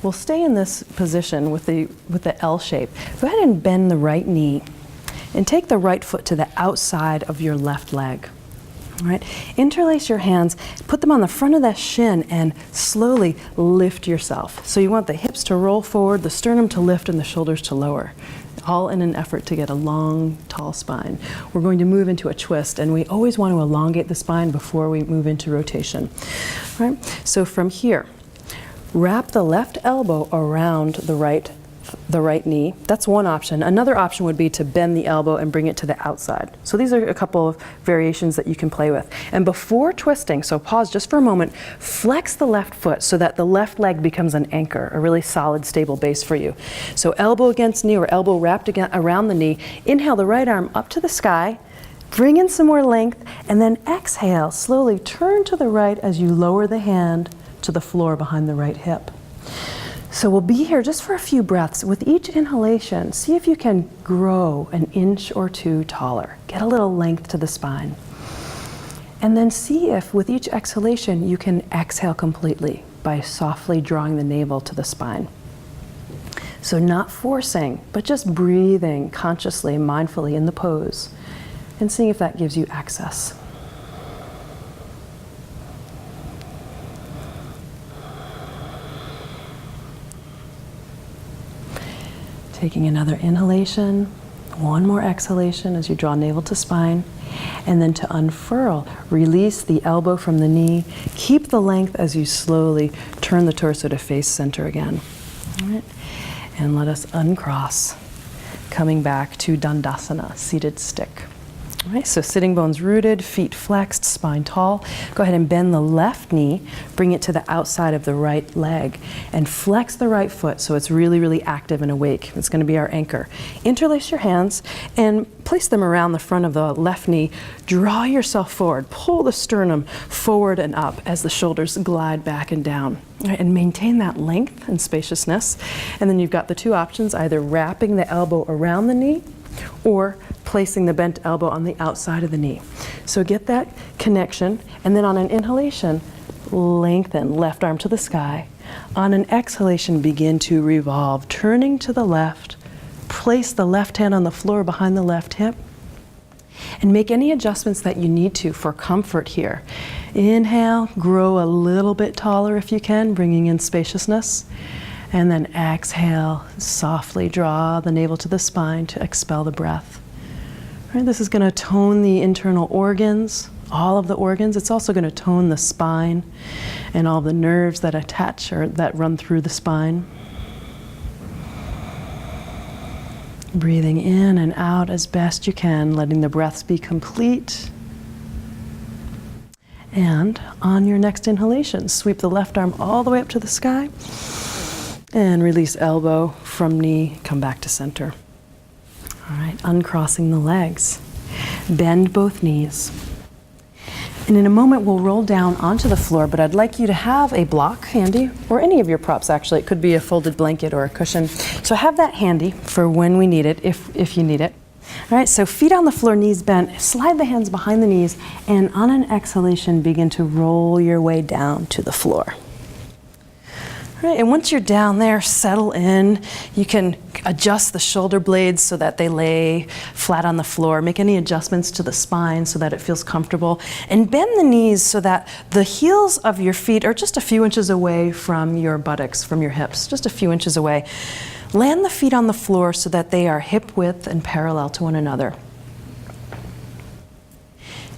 we'll stay in this position with the L shape. Go ahead and bend the right knee and take the right foot to the outside of your left leg. All right, interlace your hands, put them on the front of that shin and slowly lift yourself. So you want the hips to roll forward, the sternum to lift, and the shoulders to lower, all in an effort to get a long, tall spine. We're going to move into a twist, and we always want to elongate the spine before we move into rotation. All right, so from here, wrap the left elbow around the right knee. That's one option. Another option would be to bend the elbow and bring it to the outside. So these are a couple of variations that you can play with. And before twisting, so pause just for a moment, flex the left foot so that the left leg becomes an anchor, a really solid, stable base for you. So elbow against knee or elbow wrapped around the knee. Inhale the right arm up to the sky. Bring in some more length, and then exhale. Slowly turn to the right as you lower the hand to the floor behind the right hip. So we'll be here just for a few breaths. With each inhalation, see if you can grow an inch or two taller. Get a little length to the spine. And then see if with each exhalation you can exhale completely by softly drawing the navel to the spine. So not forcing, but just breathing consciously, mindfully in the pose, and seeing if that gives you access. Taking another inhalation, one more exhalation as you draw navel to spine, and then to unfurl, release the elbow from the knee. Keep the length as you slowly turn the torso to face center again. All right. And let us uncross, coming back to Dandasana, seated stick. All right, so sitting bones rooted, feet flexed, spine tall. Go ahead and bend the left knee, bring it to the outside of the right leg, and flex the right foot so it's really, really active and awake. It's going to be our anchor. Interlace your hands and place them around the front of the left knee. Draw yourself forward. Pull the sternum forward and up as the shoulders glide back and down. All right, and maintain that length and spaciousness. And then you've got the two options, either wrapping the elbow around the knee or placing the bent elbow on the outside of the knee. So get that connection, and then on an inhalation, lengthen, left arm to the sky. On an exhalation, begin to revolve, turning to the left. Place the left hand on the floor behind the left hip, and make any adjustments that you need to for comfort here. Inhale, grow a little bit taller if you can, bringing in spaciousness. And then exhale, softly draw the navel to the spine to expel the breath. All right, this is going to tone the internal organs, all of the organs. It's also going to tone the spine and all the nerves that attach or that run through the spine. Breathing in and out as best you can, letting the breaths be complete. And on your next inhalation, sweep the left arm all the way up to the sky. And release elbow from knee, come back to center. All right, uncrossing the legs. Bend both knees. And in a moment, we'll roll down onto the floor, but I'd like you to have a block handy, or any of your props actually. It could be a folded blanket or a cushion. So have that handy for when we need it, if you need it. All right, so feet on the floor, knees bent. Slide the hands behind the knees, and on an exhalation, begin to roll your way down to the floor. Right, and once you're down there, settle in. You can adjust the shoulder blades so that they lay flat on the floor. Make any adjustments to the spine so that it feels comfortable. And bend the knees so that the heels of your feet are just a few inches away from your buttocks, from your hips, just a few inches away. Land the feet on the floor so that they are hip width and parallel to one another.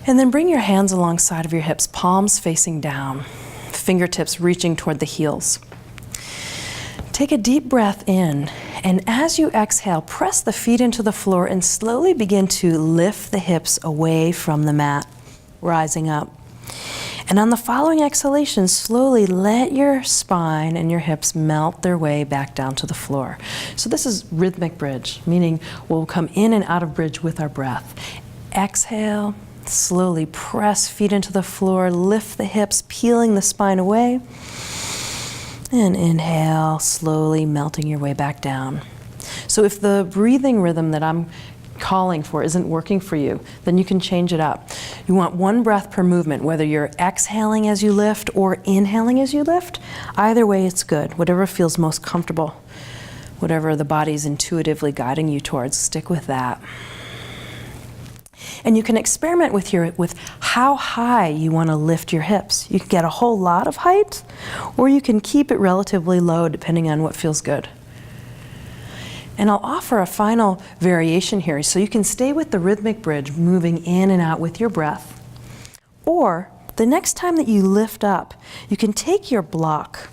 And then bring your hands alongside of your hips, palms facing down, fingertips reaching toward the heels. Take a deep breath in, and as you exhale, press the feet into the floor and slowly begin to lift the hips away from the mat, rising up. And on the following exhalation, slowly let your spine and your hips melt their way back down to the floor. So this is rhythmic bridge, meaning we'll come in and out of bridge with our breath. Exhale, slowly press feet into the floor, lift the hips, peeling the spine away. And inhale, slowly melting your way back down. So if the breathing rhythm that I'm calling for isn't working for you, then you can change it up. You want one breath per movement, whether you're exhaling as you lift or inhaling as you lift. Either way, it's good. Whatever feels most comfortable, whatever the body's intuitively guiding you towards, stick with that. And you can experiment with how high you want to lift your hips. You can get a whole lot of height, or you can keep it relatively low depending on what feels good. And I'll offer a final variation here, so you can stay with the rhythmic bridge, moving in and out with your breath. Or the next time that you lift up, you can take your block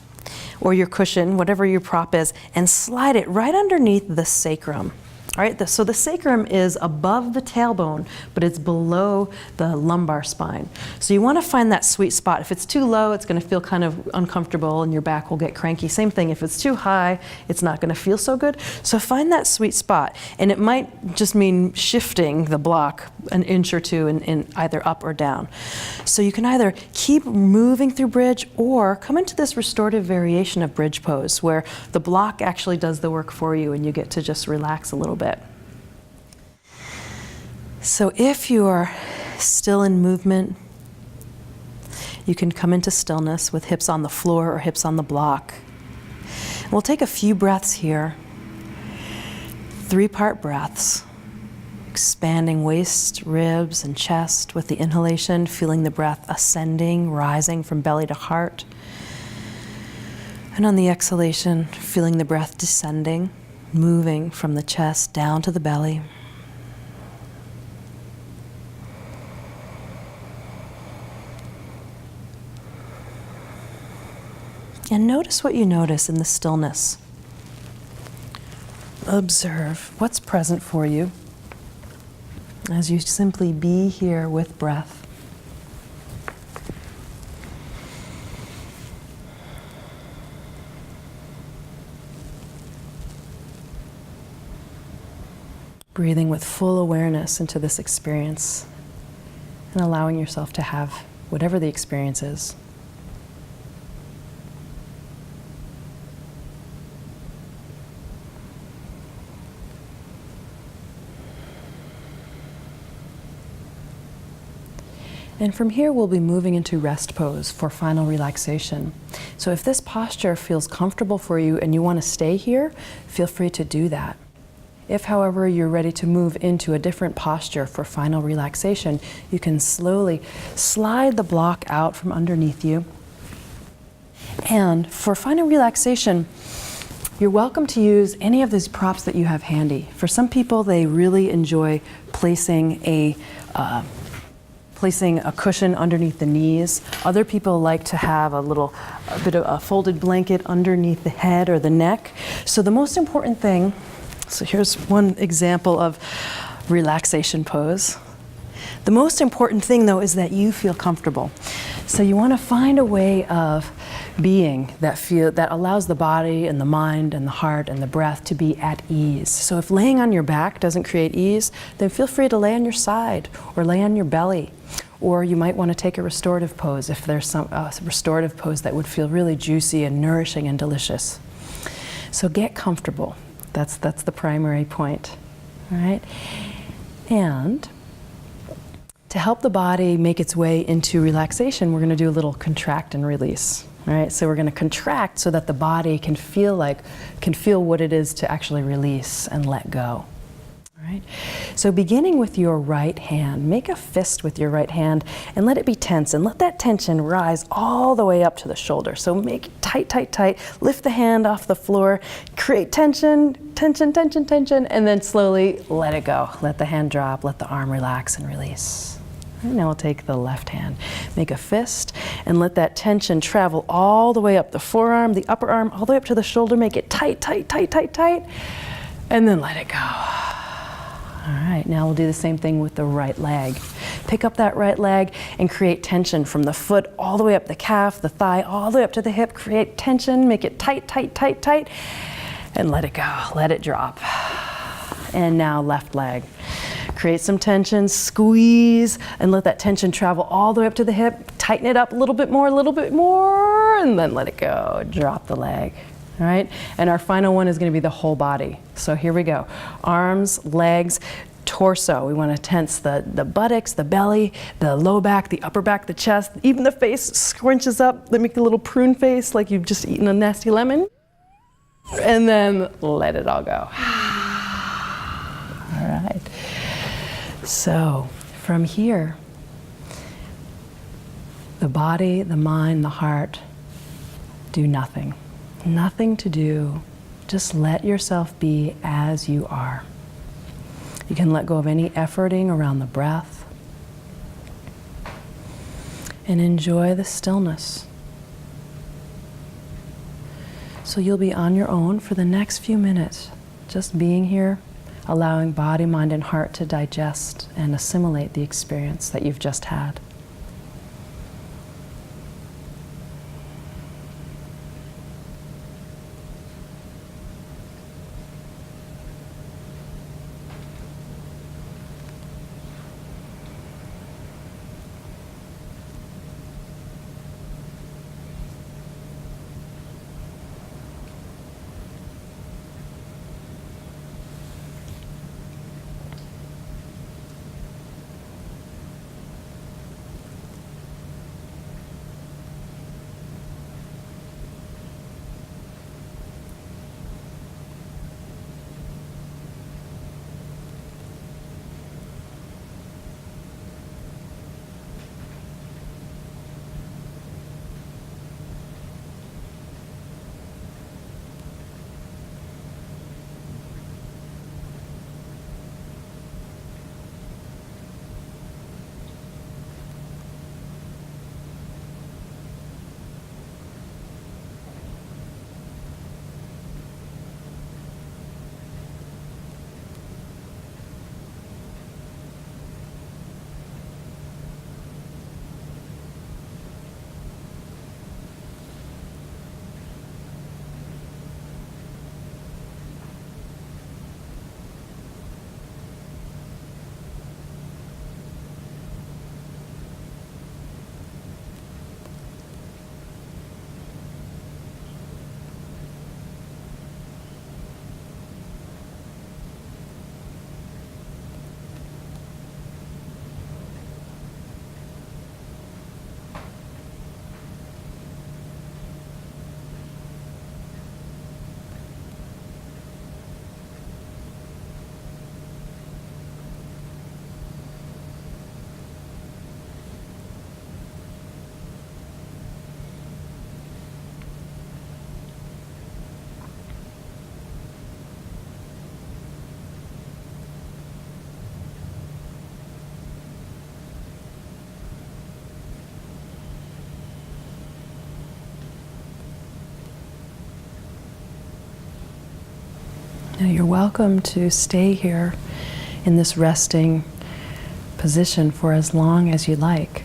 or your cushion, whatever your prop is, and slide it right underneath the sacrum. All right, so the sacrum is above the tailbone, but it's below the lumbar spine. So you want to find that sweet spot. If it's too low, it's going to feel kind of uncomfortable and your back will get cranky. Same thing, if it's too high, it's not going to feel so good. So find that sweet spot. And it might just mean shifting the block an inch or two in either up or down. So you can either keep moving through bridge or come into this restorative variation of bridge pose where the block actually does the work for you and you get to just relax a little bit. So if you are still in movement, you can come into stillness with hips on the floor or hips on the block. We'll take a few breaths here, 3-part breaths, expanding waist, ribs, and chest with the inhalation, feeling the breath ascending, rising from belly to heart. And on the exhalation, feeling the breath descending, moving from the chest down to the belly. And notice what you notice in the stillness. Observe what's present for you as you simply be here with breath. Breathing with full awareness into this experience and allowing yourself to have whatever the experience is. And from here, we'll be moving into rest pose for final relaxation. So if this posture feels comfortable for you and you want to stay here, feel free to do that. If, however, you're ready to move into a different posture for final relaxation, you can slowly slide the block out from underneath you. And for final relaxation, you're welcome to use any of these props that you have handy. For some people, they really enjoy placing a cushion underneath the knees. Other people like to have a bit of a folded blanket underneath the head or the neck. So the most important thing, so here's one example of relaxation pose. The most important thing, though, is that you feel comfortable. So you want to find a way of being that allows the body and the mind and the heart and the breath to be at ease. So if laying on your back doesn't create ease, then feel free to lay on your side or lay on your belly. Or you might want to take a restorative pose if there's some restorative pose that would feel really juicy and nourishing and delicious. So get comfortable. That's the primary point. All right? And to help the body make its way into relaxation, we're going to do a little contract and release. All right, so we're going to contract so that the body can feel what it is to actually release and let go. All right, so beginning with your right hand, make a fist with your right hand and let it be tense, and let that tension rise all the way up to the shoulder. So make it tight, tight, tight. Lift the hand off the floor, create tension, tension, tension, tension, and then slowly let it go. Let the hand drop, let the arm relax and release. And now we'll take the left hand, make a fist, and let that tension travel all the way up the forearm, the upper arm, all the way up to the shoulder. Make it tight, tight, tight, tight, tight, and then let it go. All right, now we'll do the same thing with the right leg. Pick up that right leg and create tension from the foot all the way up the calf, the thigh, all the way up to the hip. Create tension, make it tight, tight, tight, tight, and let it go, let it drop. And now left leg. Create some tension, squeeze, and let that tension travel all the way up to the hip. Tighten it up a little bit more, and then let it go. Drop the leg. All right, and our final one is going to be the whole body. So here we go. Arms, legs, torso. We want to tense the buttocks, the belly, the low back, the upper back, the chest, even the face scrunches up. Let me make a little prune face like you've just eaten a nasty lemon. And then let it all go. All right. So from here, the body, the mind, the heart do nothing. Nothing to do. Just let yourself be as you are. You can let go of any efforting around the breath and enjoy the stillness. So you'll be on your own for the next few minutes, just being here, allowing body, mind, and heart to digest and assimilate the experience that you've just had. Now you're welcome to stay here in this resting position for as long as you like.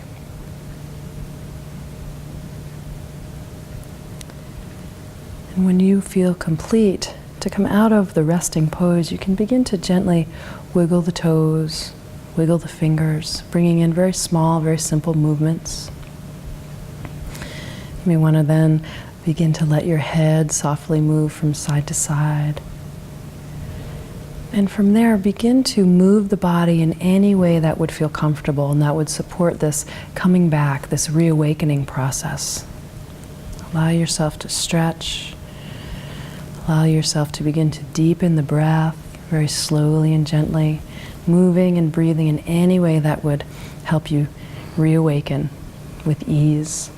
And when you feel complete, to come out of the resting pose, you can begin to gently wiggle the toes, wiggle the fingers, bringing in very small, very simple movements. You may want to then begin to let your head softly move from side to side. And from there, begin to move the body in any way that would feel comfortable and that would support this coming back, this reawakening process. Allow yourself to stretch. Allow yourself to begin to deepen the breath very slowly and gently, moving and breathing in any way that would help you reawaken with ease.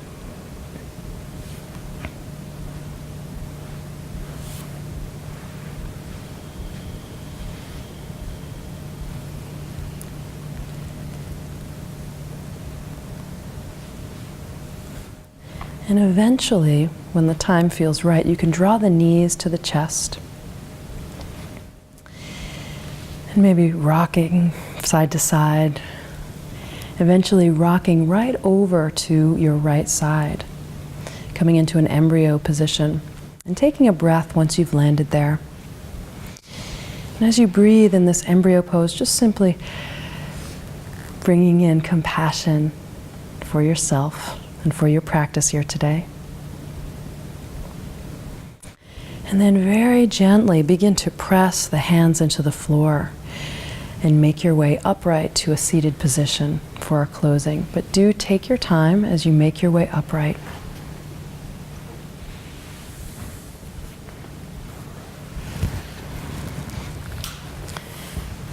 And eventually, when the time feels right, you can draw the knees to the chest. And maybe rocking side to side. Eventually rocking right over to your right side. Coming into an embryo position. And taking a breath once you've landed there. And as you breathe in this embryo pose, just simply bringing in compassion for yourself and for your practice here today. And then very gently begin to press the hands into the floor and make your way upright to a seated position for our closing. But do take your time as you make your way upright.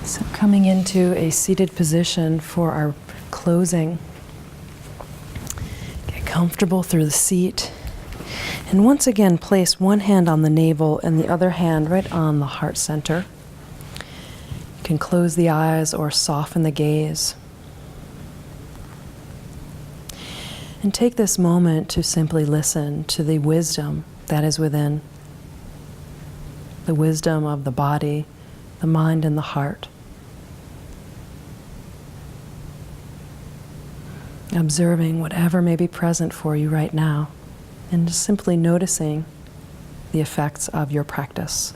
So coming into a seated position for our closing. Comfortable through the seat. And once again, place one hand on the navel and the other hand right on the heart center. You can close the eyes or soften the gaze. And take this moment to simply listen to the wisdom that is within. The wisdom of the body, the mind, and the heart. Observing whatever may be present for you right now, and just simply noticing the effects of your practice.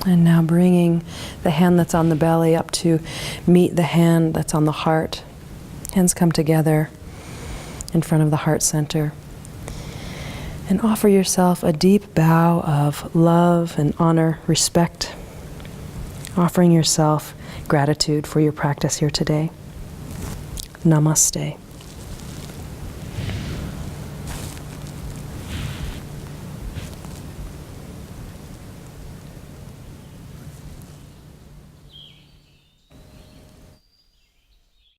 And now bringing the hand that's on the belly up to meet the hand that's on the heart. Hands come together in front of the heart center. And offer yourself a deep bow of love and honor, respect. Offering yourself gratitude for your practice here today. Namaste.